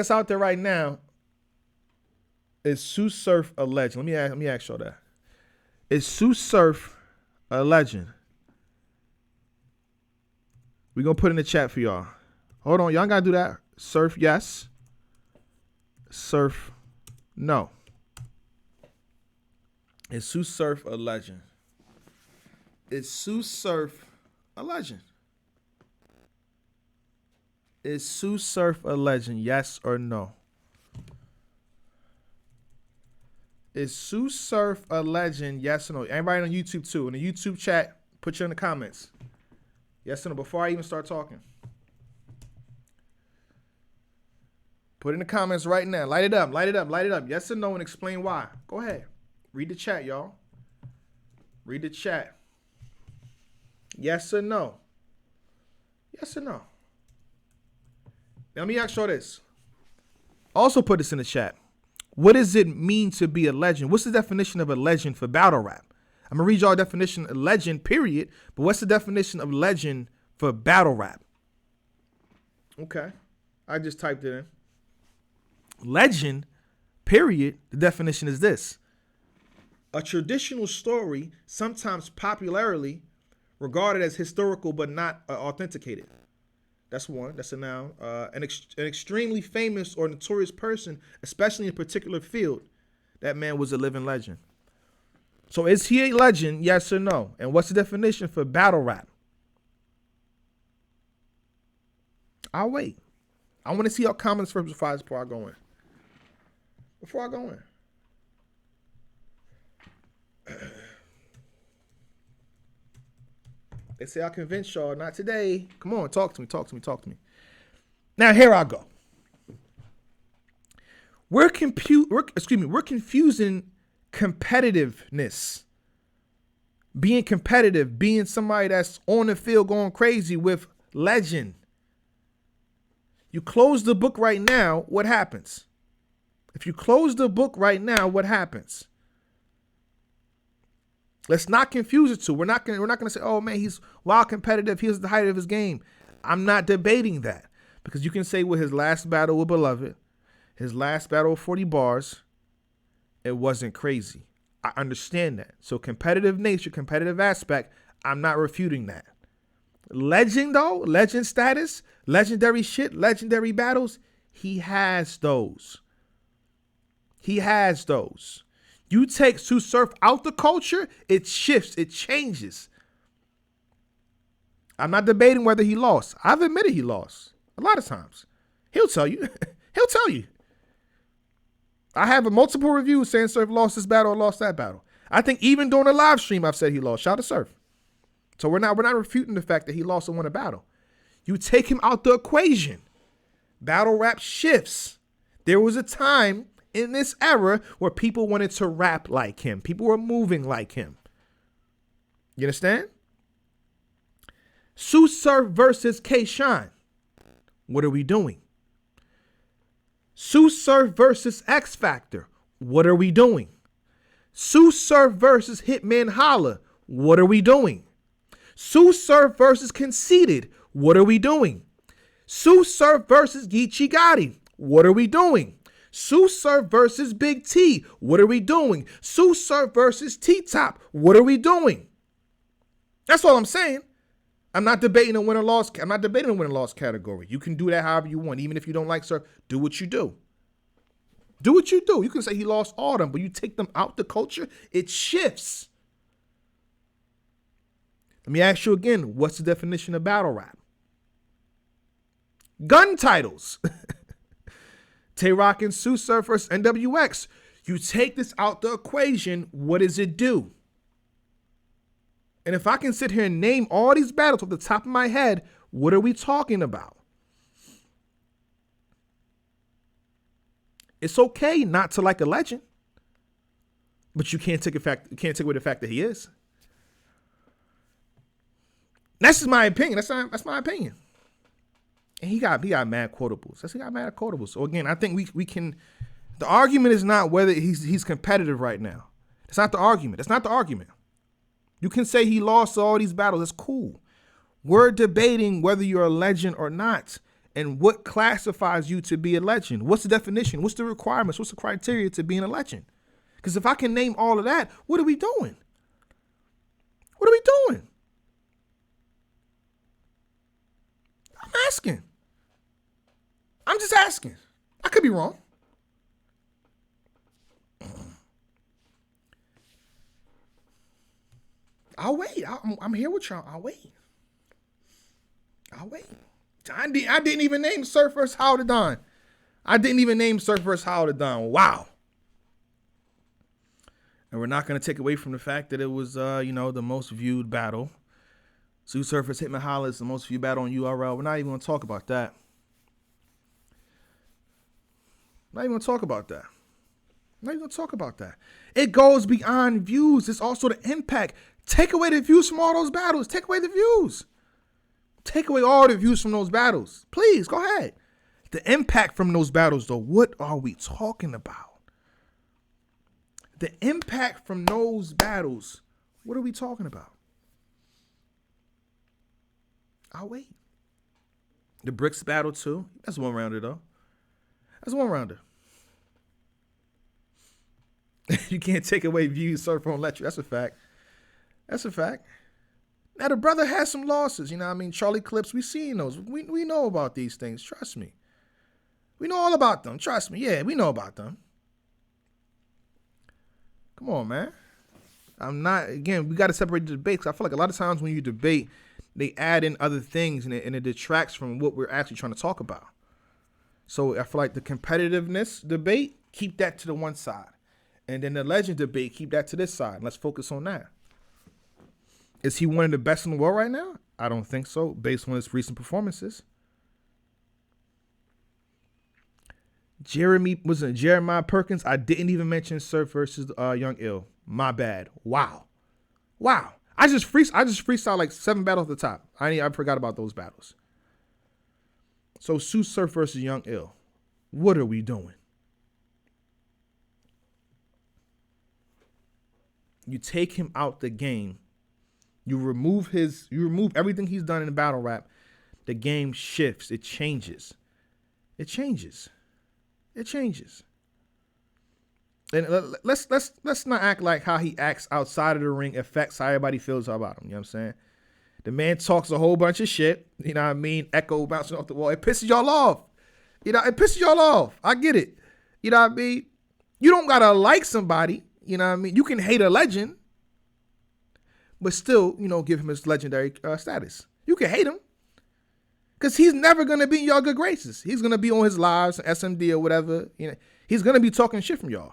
That's out there right now. Is Sue Surf a legend? Let me ask y'all that. Is Sue Surf a legend? We're gonna put in the chat for y'all. Hold on, y'all gotta do that. Surf, yes. Surf, no. Is Sue Surf a legend? Is Sue Surf a legend? Is Sue Surf a legend? Yes or no? Is Sue Surf a legend? Yes or no? Everybody on YouTube too. In the YouTube chat, put you in the comments. Yes or no? Before I even start talking. Put in the comments right now. Light it up, light it up, light it up. Yes or no, and explain why. Go ahead. Read the chat, y'all. Read the chat. Yes or no? Yes or no? Now, let me ask you this. Also put this in the chat. What does it mean to be a legend? What's the definition of a legend for battle rap? I'm going to read y'all a definition of legend, period. But what's the definition of legend for battle rap? Okay. I just typed it in. Legend, period. The definition is this. A traditional story, sometimes popularly regarded as historical but not authenticated. That's one. That's a noun. An extremely famous or notorious person, especially in a particular field. That man was a living legend. So is he a legend, yes or no? And what's the definition for battle rap? I'll wait. I want to see your comments first before I go in. Before I go in. They say I'll convince y'all. Not today. Come on, talk to me. Now here I go. We're confusing competitiveness. Being competitive, being somebody that's on the field going crazy with legend. You close the book right now, what happens? If you close the book right now, what happens? Let's not confuse it two. We're not gonna say, oh man, he's wild competitive. He's the height of his game. I'm not debating that. Because you can say with his last battle with Beloved, his last battle with 40 bars, it wasn't crazy. I understand that. So competitive nature, competitive aspect, I'm not refuting that. Legend though, legend status, legendary shit, legendary battles, he has those. He has those. You take Sue Surf out the culture, it shifts, it changes. I'm not debating whether he lost. I've admitted he lost a lot of times. He'll tell you. He'll tell you. I have multiple reviews saying Surf lost this battle or lost that battle. I think even during a live stream, I've said he lost. Shout out to Surf. So we're not refuting the fact that he lost and won a battle. You take him out the equation. Battle rap shifts. There was a time in this era where people wanted to rap like him. People were moving like him. You understand? Sue Surf versus K-Shine. What are we doing? Sue Surf versus X Factor. What are we doing? Sue Surf versus Hitman Holla. What are we doing? Sue Surf versus Conceited. What are we doing? Sue Surf versus Geechee Gotti. What are we doing? Sue Surf versus Big T. What are we doing? Sue Surf versus T-Top. What are we doing? That's all I'm saying. I'm not debating a win or loss. I'm not debating a win or loss category. You can do that however you want. Even if you don't like Surf, do what you do. Do what you do. You can say he lost all of them, but you take them out the culture, it shifts. Let me ask you again, what's the definition of battle rap? Gun titles. Tay-Rock and Sue Surf versus NWX. You take this out the equation, what does it do? And if I can sit here and name all these battles off the top of my head, what are we talking about? It's okay not to like a legend, but you can't take away the fact that he is. That's just my opinion. That's my opinion. And he got mad quotables. He got mad quotables. So again, I think we can. The argument is not whether he's competitive right now. That's not the argument. That's not the argument. You can say he lost all these battles. That's cool. We're debating whether you're a legend or not. And what classifies you to be a legend? What's the definition? What's the requirements? What's the criteria to being a legend? Because if I can name all of that, what are we doing? What are we doing? I'm asking. I'm just asking. I could be wrong. I'll wait. I'm here with y'all. I'll wait. I didn't even name Surf vs. Howard the Don. I didn't even name Surf vs. Howard the Don. Wow. And we're not going to take away from the fact that it was, the most viewed battle. Sue Surf vs. Hitman Holla is the most viewed battle on URL. We're not even going to talk about that. Not even going to talk about that. It goes beyond views. It's also the impact. Take away the views from all those battles. Take away the views. Take away all the views from those battles. Please, go ahead. The impact from those battles, though, what are we talking about? The impact from those battles, what are we talking about? I'll wait. The Bricks battle, too. That's one rounder, though. That's one rounder. You can't take away views, Surf won't let you. That's a fact. Now, the brother has some losses. You know what I mean? Charlie Clips, we seen those. We know about these things. Trust me. We know all about them. Trust me. Yeah, we know about them. Come on, man. We got to separate the debate, because I feel like a lot of times when you debate, they add in other things and it detracts from what we're actually trying to talk about. So I feel like the competitiveness debate, keep that to the one side. And then the legend debate, keep that to this side. Let's focus on that. Is he one of the best in the world right now? I don't think so, based on his recent performances. Jeremiah Perkins. I didn't even mention Surf versus Young Ill. My bad. Wow. I just freestyled like 7 battles at the top. I forgot about those battles. So Sue Surf versus Young Ill. What are we doing? You take him out the game. You remove everything he's done in battle rap. The game shifts. It changes. And let's not act like how he acts outside of the ring affects how everybody feels about him. You know what I'm saying? The man talks a whole bunch of shit. You know what I mean? Echo bouncing off the wall. It pisses y'all off. I get it. You know what I mean? You don't gotta like somebody. You know what I mean? You can hate a legend, but still, give him his legendary status. You can hate him, because he's never going to be in y'all good graces. He's going to be on his lives, SMD or whatever. He's going to be talking shit from y'all.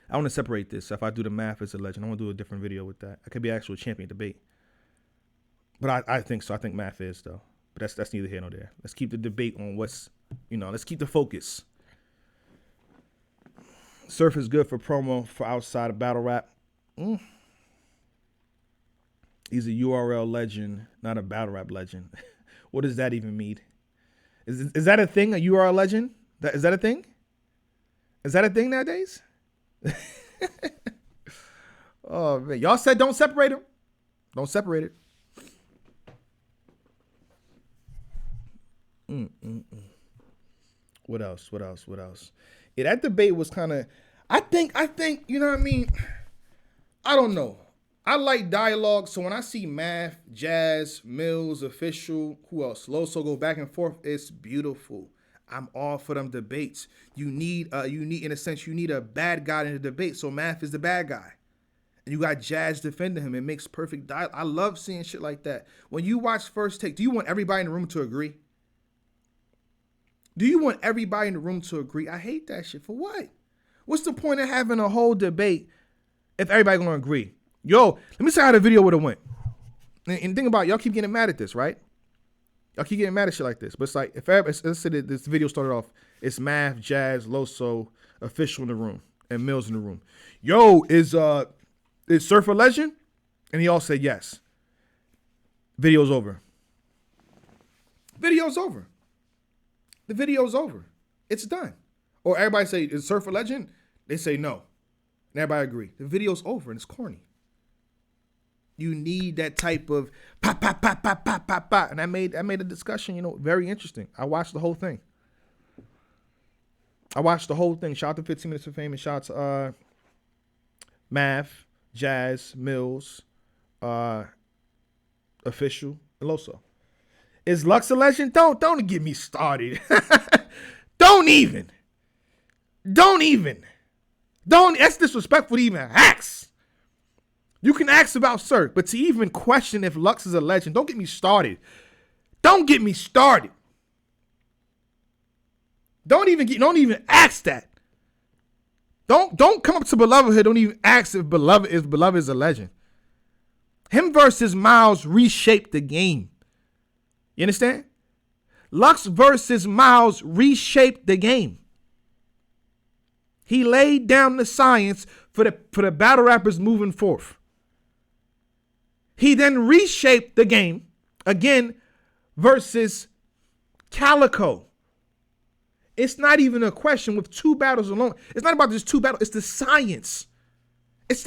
I want to separate this. If I do the math as a legend, I want to do a different video with that. I could be actual champion debate. But I think so. I think math is, though. But that's neither here nor there. Let's keep the debate on let's keep the focus. Surf is good for promo for outside of battle rap. He's a URL legend, not a battle rap legend. What does that even mean? Is that a thing, a URL legend? Is that a thing? Is that a thing nowadays? Oh, man. Y'all said don't separate them. Don't separate it. What else? Yeah, that debate was kind of, I think, you know what I mean? I don't know. I like dialogue, so when I see Math, Jazz, Mills, Official, who else? Loso go back and forth, it's beautiful. I'm all for them debates. You need in a sense, you need a bad guy in the debate, so Math is the bad guy. And you got Jazz defending him. It makes perfect dialogue. I love seeing shit like that. When you watch First Take, do you want everybody in the room to agree? Do you want everybody in the room to agree? I hate that shit. For what? What's the point of having a whole debate if everybody gonna agree? Yo, let me see how the video would have went. And think about it, y'all keep getting mad at this, right? Y'all keep getting mad at shit like this. But it's like, let's say that this video started off, it's Math, Jazz, Loso, Official in the room, and Mills in the room. Yo, is Surf a legend? And he all said yes. Video's over. The video's over. It's done. Or everybody say, is Surf a legend? They say no. And everybody agree. The video's over and it's corny. You need that type of pop, pop, pop, pop, pop, pop, pop. And that made the discussion, very interesting. I watched the whole thing. Shout out to 15 Minutes of Fame and shout out to Math, Jazz, Mills, Official, and Loso. Is Lux a legend? Don't get me started. Don't even. That's disrespectful to even ask. You can ask about Cirque, but to even question if Lux is a legend, don't get me started. Don't even ask that. Don't come up to Belovedhood. Don't even ask if Beloved is a legend. Him versus Miles reshaped the game. You understand? Lux versus Miles reshaped the game. He laid down the science for the battle rappers moving forth. He then reshaped the game again versus Calico. It's not even a question with 2 battles alone. It's not about just 2 battles. It's the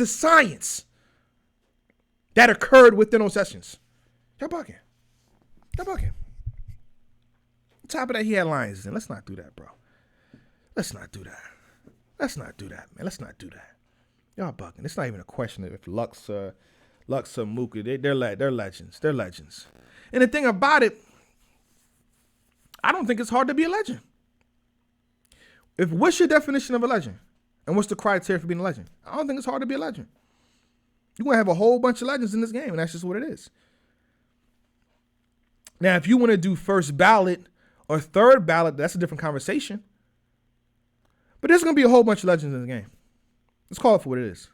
science. That occurred within those sessions. Y'all bugging. On top of that, he had lines in. Let's not do that, bro. Let's not do that, man. Let's not do that. Y'all bugging. It's not even a question if Lux or Mooka, they're legends. They're legends. And the thing about it, I don't think it's hard to be a legend. What's your definition of a legend? And what's the criteria for being a legend? I don't think it's hard to be a legend. You're going to have a whole bunch of legends in this game, and that's just what it is. Now, if you want to do first ballot or third ballot, that's a different conversation. But there's going to be a whole bunch of legends in the game. Let's call it for what it is.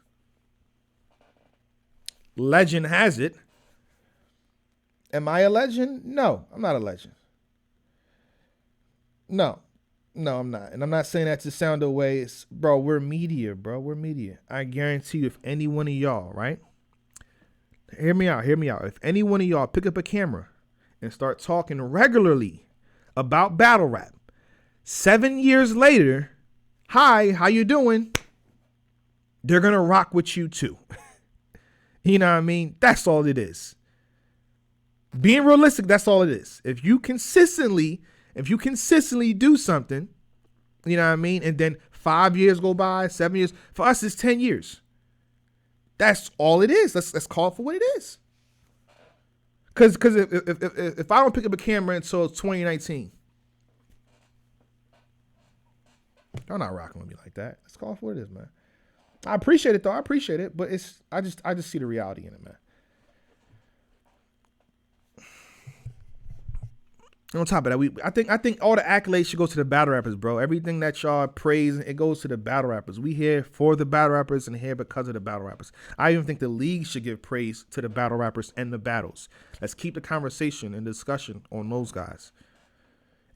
Legend has it. Am I a legend? No, I'm not a legend. No, I'm not. And I'm not saying that to sound away. Bro, we're media, I guarantee you, if any one of y'all, right? Hear me out. If any one of y'all pick up a camera and start talking regularly about battle rap, 7 years later, hi, how you doing? They're going to rock with you too. You know what I mean? That's all it is. Being realistic, that's all it is. If you consistently do something, you know what I mean? And then 5 years go by, 7 years. For us, it's 10 years. That's all it is. Let's call it for what it is. Because if I don't pick up a camera until 2019, y'all not rocking with me like that. Let's call it for what it is, man. I appreciate it, though. But I just see the reality in it, man. On top of that, I think all the accolades should go to the battle rappers, bro. Everything that y'all praise, it goes to the battle rappers. We here for the battle rappers and here because of the battle rappers. I even think the league should give praise to the battle rappers and the battles. Let's keep the conversation and discussion on those guys.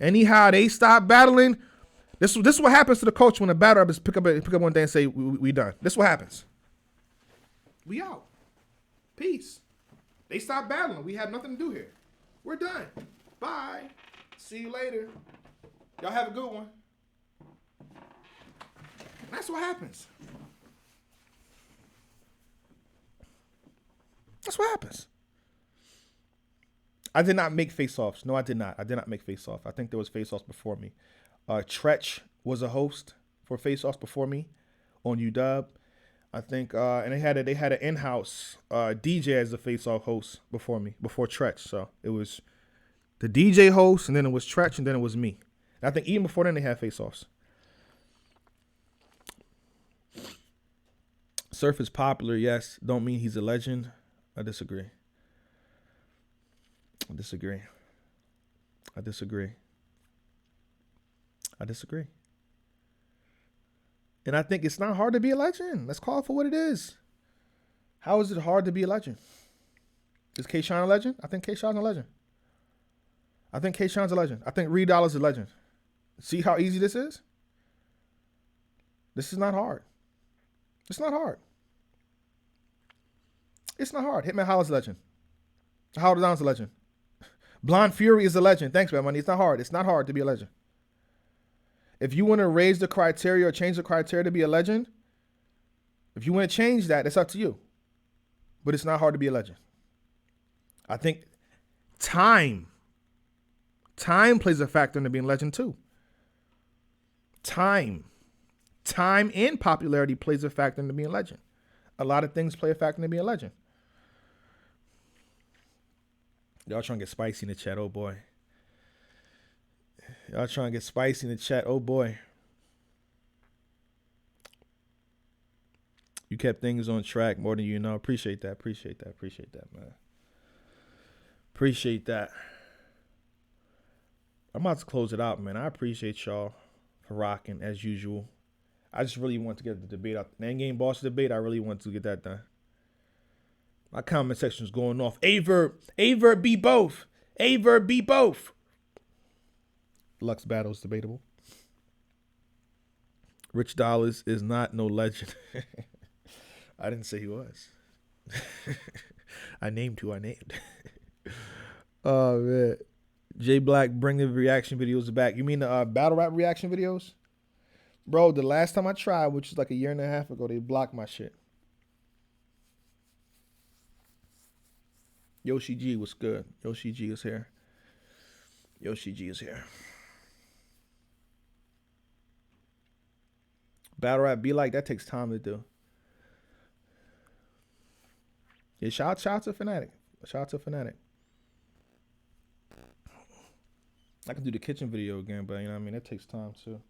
Anyhow, they stop battling. This is what happens to the coach when the battle rappers pick up one day and say, we done. This is what happens. We out. Peace. They stop battling. We have nothing to do here. We're done. Bye. See you later. Y'all have a good one. That's what happens. I did not make face-offs. No, I did not. I did not make face-off. I think there was face-offs before me. Tretch was a host for face-offs before me on UW. I think, and they had an in-house DJ as a face-off host before me, before Tretch. So it was the DJ host, and then it was Tretch, and then it was me. And I think even before then they had face-offs. Surf is popular, yes. Don't mean he's a legend. I disagree. And I think it's not hard to be a legend. Let's call it for what it is. How is it hard to be a legend? Is K-Shine a legend? I think K-Shine's a legend. I think Reed Dollar's a legend. See how easy this is? This is not hard. It's not hard. Hitman Holland's a legend. Howard Down's a legend. Blonde Fury is a legend. Thanks, man. Money. It's not hard. It's not hard to be a legend. If you want to raise the criteria or change the criteria to be a legend, if you want to change that, it's up to you. but it's not hard to be a legend. I think time plays a factor into being a legend too. Time and popularity plays a factor into being a legend. A lot of things play a factor into being a legend. Y'all trying to get spicy in the chat, oh boy. Y'all trying to get spicy in the chat, oh boy. You kept things on track more than you know. Appreciate that, man. Appreciate that. I'm about to close it out, man. I appreciate y'all for rocking as usual. I just really want to get the debate out. The Endgame boss debate, I really want to get that done. My comment section is going off. A-verb, be both. A-verb, be both. Lux battle is debatable. Rich Dollars is not no legend. I didn't say he was. I named who I named. Oh, man. J Black, bring the reaction videos back. You mean the battle rap reaction videos? Bro, the last time I tried, which was like a year and a half ago, they blocked my shit. Yoshi G was good. Yoshi G is here. Yoshi G is here. Battle rap be like, that takes time to do. Yeah, shout out to Fanatic. Shout out to Fanatic. I can do the kitchen video again, but you know what I mean? That takes time too.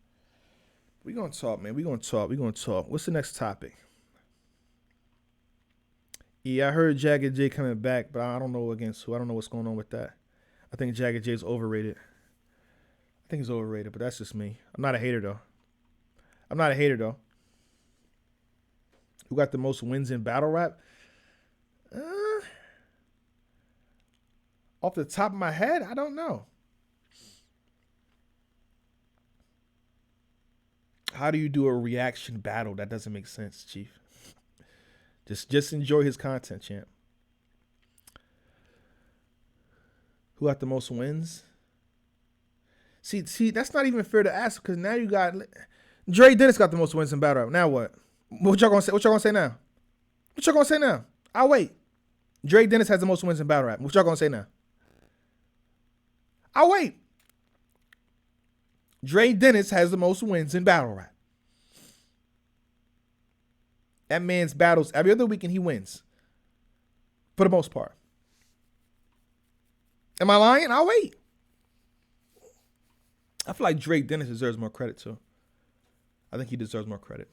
We gonna talk, man. We gonna talk. What's the next topic? Yeah, I heard Jagged J coming back, but I don't know against who. I don't know what's going on with that. I think Jagged J is overrated. I think he's overrated, but that's just me. I'm not a hater though. Who got the most wins in battle rap? Off the top of my head, I don't know. How do you do a reaction battle? That doesn't make sense, Chief. Just enjoy his content, champ. Who got the most wins? See, that's not even fair to ask because now you got Dre Dennis got the most wins in battle rap. Now what? What y'all gonna say? What y'all gonna say now? I'll wait. Dre Dennis has the most wins in battle rap. What y'all gonna say now? I'll wait. Dre Dennis has the most wins in battle rap. That man's battles every other week and he wins. For the most part. Am I lying? I'll wait. I feel like Dre Dennis deserves more credit too. I think he deserves more credit.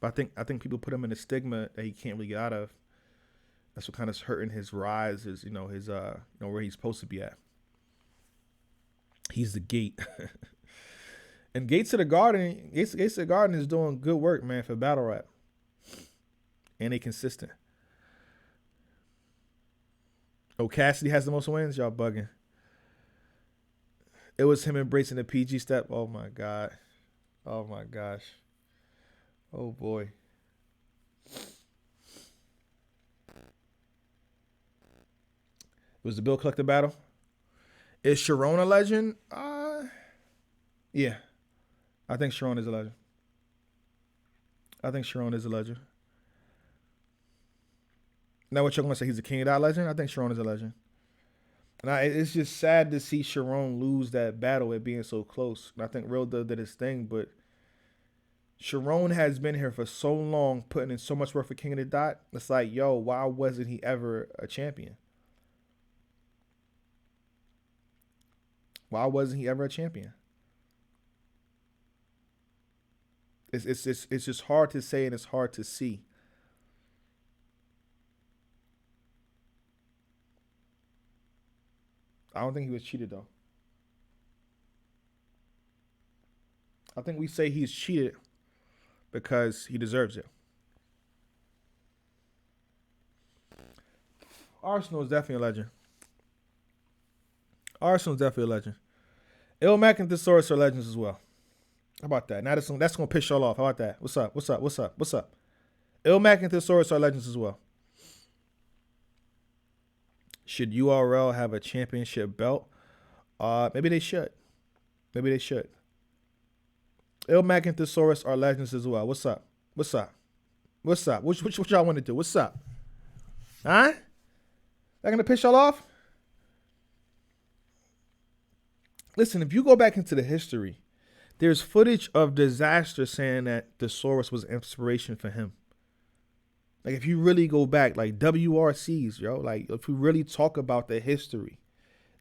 But I think people put him in a stigma that he can't really get out of. That's what kind of hurting his rise, is his where he's supposed to be at. He's the gate. And Gates of the Garden is doing good work, man, for battle rap. And they consistent. Oh, Cassidy has the most wins? Y'all bugging. It was him embracing the PG step. Oh, my God. Oh, my gosh. Oh, boy. It was the Bill Collector battle. Is Shiron a legend? Yeah. I think Shiron is a legend. Now what you're going to say, he's a King of that legend? I think Shiron is a legend. And it's just sad to see Shiron lose that battle at being so close. And I think Real Dub did his thing, but Shiron has been here for so long, putting in so much work for King of the Dot. It's like, yo, why wasn't he ever a champion? Why wasn't he ever a champion? It's just hard to say and it's hard to see. I don't think he was cheated though. I think we say he's cheated because he deserves it. Arsenal is definitely a legend. Arsenal's definitely a legend. Ilmac and Thesaurus are legends as well. How about that? Now that's gonna piss y'all off. How about that? What's up? Ilmac and Thesaurus are legends as well. Should URL have a championship belt? Maybe they should. Ilmac and Thesaurus are legends as well. What's up? What's up? What y'all want to do? What's up? Huh? That gonna piss y'all off? Listen, if you go back into the history, there's footage of Disaster saying that the Soros was inspiration for him. Like, if you really go back, like WRCs, yo, like if we really talk about the history,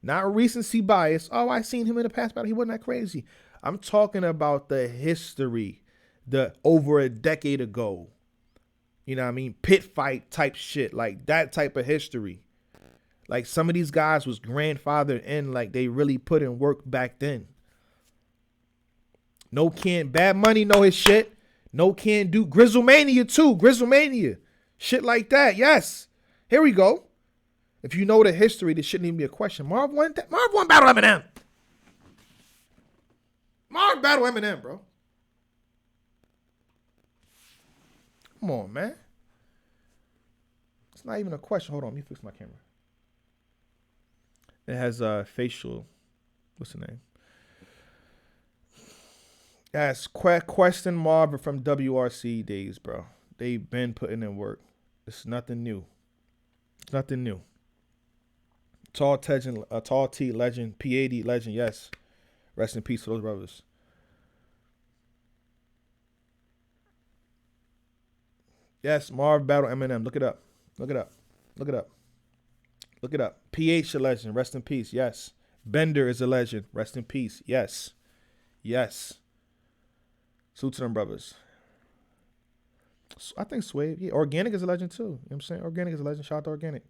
not recency bias. Oh, I seen him in the past battle. He wasn't that crazy. I'm talking about the history, the over a decade ago. You know what I mean? Pit fight type shit, like that type of history. Like, some of these guys was grandfathered in, like they really put in work back then. No can Bad Money know his shit. No can do Grizzlemania too. Grizzlemania. Shit like that. Yes. Here we go. If you know the history, this shouldn't even be a question. Marv won battle Eminem. Marv battle Eminem, bro. Come on, man. It's not even a question. Hold on, let me fix my camera. It has facial. What's the name? Yes, question Marv from WRC days, bro. They've been putting in work. It's nothing new. It's nothing new. Tall T legend, P80 legend, yes. Rest in peace to those brothers. Yes, Marv battle Eminem. Look it up. Look it up. Look it up. Look it up. PH a legend. Rest in peace. Yes. Bender is a legend. Rest in peace. Yes. Yes. Salute to them brothers. I think Sway. Yeah, Organik is a legend too. You know what I'm saying? Organik is a legend. Shout out to Organik.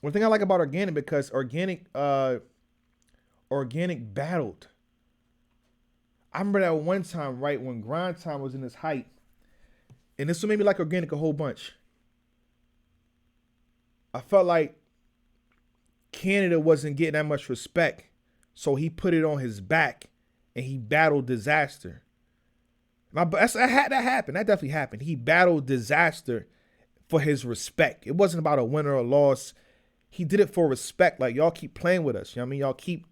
One thing I like about Organik, because Organik battled. I remember that one time, right, when Grind Time was in his height. And this made me like Organik a whole bunch. I felt like Canada wasn't getting that much respect. So he put it on his back and he battled Disaster. That happened. That definitely happened. He battled Disaster for his respect. It wasn't about a win or a loss. He did it for respect. Like, y'all keep playing with us. You know what I mean? Y'all keep.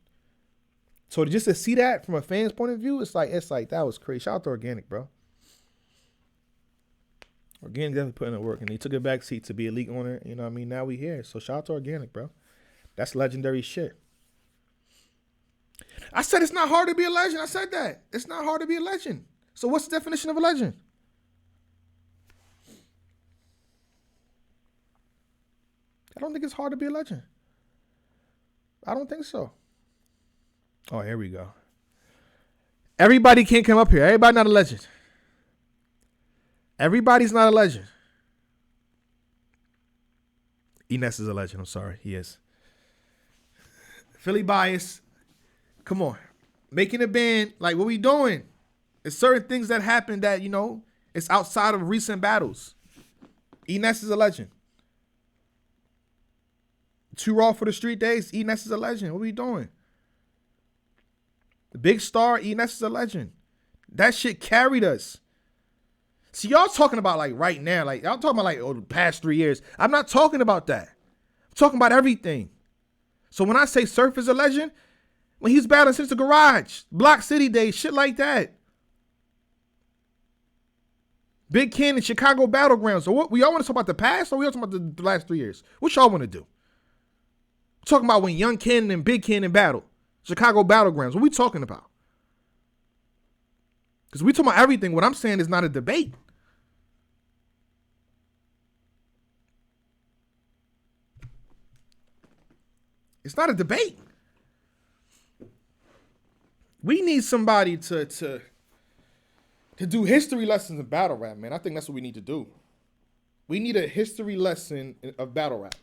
So just to see that from a fan's point of view, it's like that was crazy. Shout out to Organik, bro. Organik definitely put in the work, and he took a back seat to be a league owner. You know what I mean? Now we here. So shout out to Organik, bro. That's legendary shit. I said it's not hard to be a legend. I said that. It's not hard to be a legend. So what's the definition of a legend? I don't think it's hard to be a legend. I don't think so. Oh, here we go. Everybody can't come up here. Everybody not a legend. Everybody's not a legend. Enes is a legend. I'm sorry. He is. Philly bias. Come on. Making a band. Like, what we doing? It's certain things that happen that, you know, it's outside of recent battles. Enes is a legend. Too Raw for the Street Days. Enes is a legend. What we doing? The Big Star. Enes is a legend. That shit carried us. See, y'all talking about like right now, like y'all talking about like the past 3 years. I'm not talking about that. I'm talking about everything. So when I say Surf is a legend, when he's battling since the Garage, Block City days, shit like that. Big Ken and Chicago Battlegrounds. So what, we all want to talk about the past, or we all talking about the last 3 years? What y'all want to do? We're talking about when Young Ken and Big Ken in battle. Chicago Battlegrounds. What we talking about? Because we talking about everything. What I'm saying is not a debate. It's not a debate. We need somebody to do history lessons in battle rap, man. I think that's what we need to do. We need a history lesson of battle rap.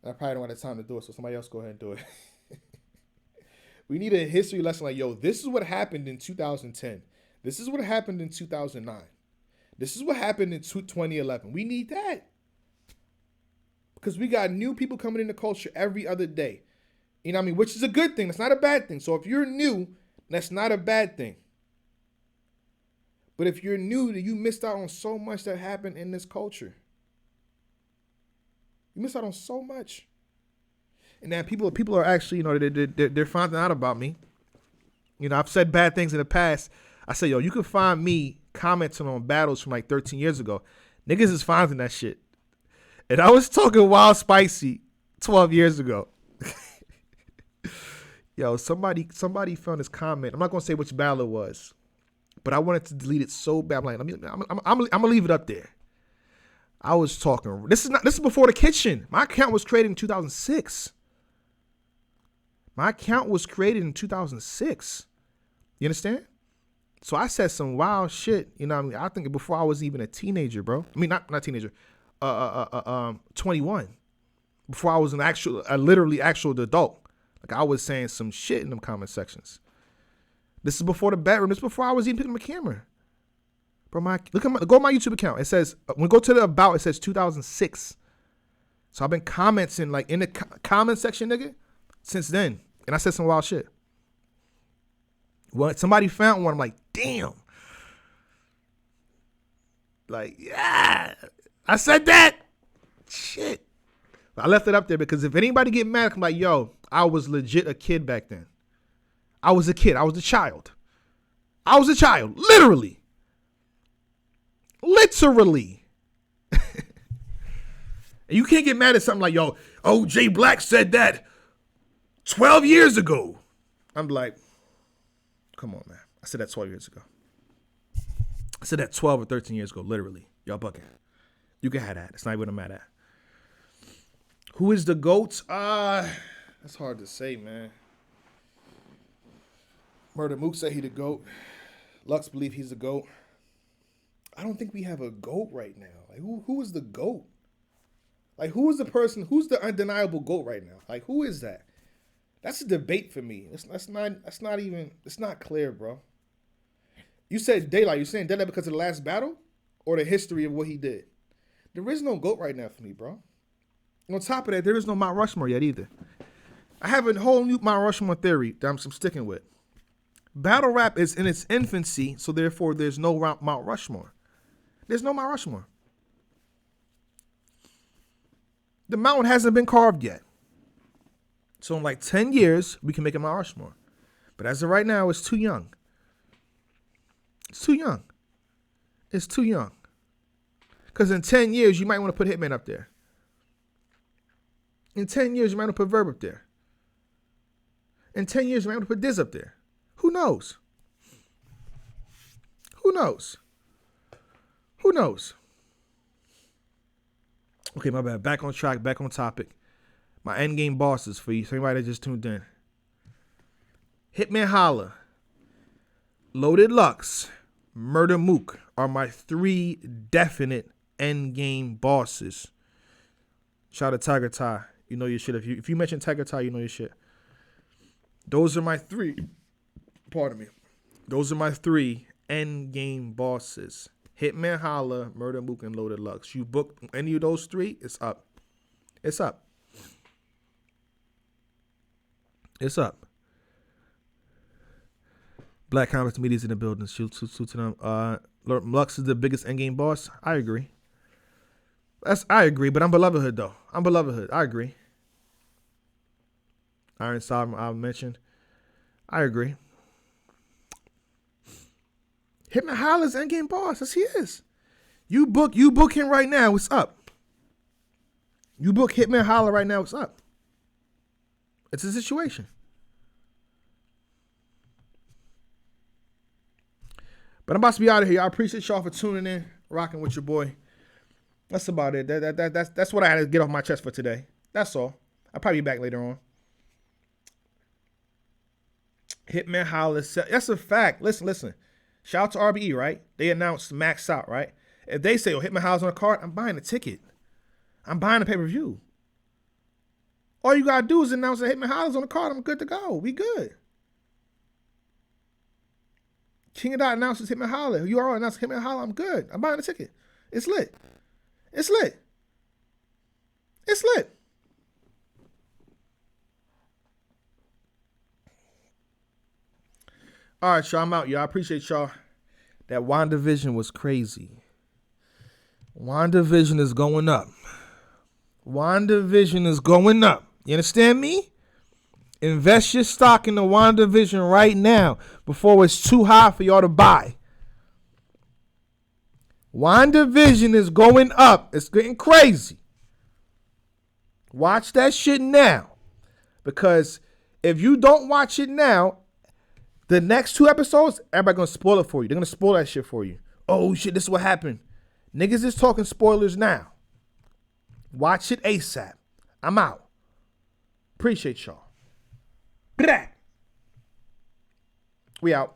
I probably don't have the time to do it, so somebody else go ahead and do it. We need a history lesson like, yo, this is what happened in 2010. This is what happened in 2009. This is what happened in 2011. We need that. Because we got new people coming into culture every other day. You know what I mean? Which is a good thing. That's not a bad thing. So if you're new, that's not a bad thing. But if you're new, you missed out on so much that happened in this culture. You missed out on so much. And then people are actually, you know, they're finding out about me. You know, I've said bad things in the past. I said, yo, you can find me commenting on battles from like 13 years ago. Niggas is finding that shit. And I was talking wild spicy 12 years ago. Yo, somebody found this comment. I'm not gonna say which battle it was, but I wanted to delete it so bad. I'm like, I'm gonna leave it up there. I was talking. This is before the kitchen. My account was created in 2006. My account was created in 2006. You understand? So I said some wild shit. You know what I mean? I think before I was even a teenager, bro. I mean, not teenager. 21. Before I was a literally actual adult. Like I was saying some shit in them comment sections. This is before the bedroom. This is before I was even picking up a camera. Bro, go on my YouTube account. It says, when we go to the about, it says 2006. So I've been commenting like in the comment section, nigga, since then. And I said some wild shit. Well, somebody found one. I'm like, damn. Like, yeah. I said that. Shit. I left it up there because if anybody get mad, I'm like, yo, I was legit a kid back then. I was a kid. I was a child. I was a child. Literally. Literally. And you can't get mad at something like, yo, OJ Black said that 12 years ago. I'm like, come on, man. I said that 12 years ago. I said that 12 or 13 years ago, literally. Y'all bugging. You can have that. It's not what I'm mad at. Who is the GOAT? That's hard to say, man. Murder Mook said he the GOAT. Lux believe he's the GOAT. I don't think we have a GOAT right now. Like, who is the GOAT? Like, who is the person? Who's the undeniable GOAT right now? Like, who is that? That's a debate for me. It's not clear, bro. You said Daylight. You're saying Daylight because of the last battle or the history of what he did? There is no GOAT right now for me, bro. On top of that, there is no Mount Rushmore yet either. I have a whole new Mount Rushmore theory that I'm sticking with. Battle rap is in its infancy, so therefore there's no Mount Rushmore. There's no Mount Rushmore. The mountain hasn't been carved yet. So in like 10 years, we can make a Mount Rushmore. But as of right now, it's too young. It's too young. It's too young. Because in 10 years, you might want to put Hitman up there. In 10 years, you might want to put Verb up there. In 10 years, you might want to put Diz up there. Who knows? Who knows? Who knows? Okay, my bad. Back on track, back on topic. My endgame bosses for you. So anybody that just tuned in. Hitman Holla, Loaded Lux, Murder Mook are my 3 definite endgame bosses. Shout out to Tiger Ty. You know your shit. If you mention Tiger Ty, you know your shit. Those are my 3. Pardon me. Those are my 3 endgame bosses. Hitman Holla, Murder Mook, and Loaded Lux. You book any of those 3, it's up. It's up. It's up. Black Comics Media's in the building. Shoot to them. Lux is the biggest endgame boss. I agree. I agree, but I'm Belovedhood though. I'm Belovedhood. I agree. Iron Sovereign I mentioned. I agree. Hitman Holla's endgame boss. Yes, he is. You book him right now. It's up. You book Hitman Holla right now. It's up. It's a situation. But I'm about to be out of here. I appreciate y'all for tuning in, rocking with your boy. That's about it. That's what I had to get off my chest for today. That's all. I'll probably be back later on. Hitman Holla. That's a fact. Listen. Shout out to RBE, right? They announced Max Out, right? If they say, Hitman Holla's on a card, I'm buying a ticket. I'm buying a pay-per-view. All you got to do is announce that Hitman Holla's on the card. I'm good to go. We good. King of Dot announces Hitman Holla. URL announces Hitman Holla. I'm good. I'm buying a ticket. It's lit. It's lit. It's lit. All right, y'all. I'm out, y'all. I appreciate y'all. That WandaVision was crazy. WandaVision is going up. WandaVision is going up. You understand me? Invest your stock in the WandaVision right now before it's too high for y'all to buy. WandaVision is going up. It's getting crazy. Watch that shit now. Because if you don't watch it now, the next 2 episodes, everybody gonna spoil it for you. They're gonna spoil that shit for you. Oh shit, this is what happened. Niggas is talking spoilers now. Watch it ASAP. I'm out. Appreciate y'all. We out.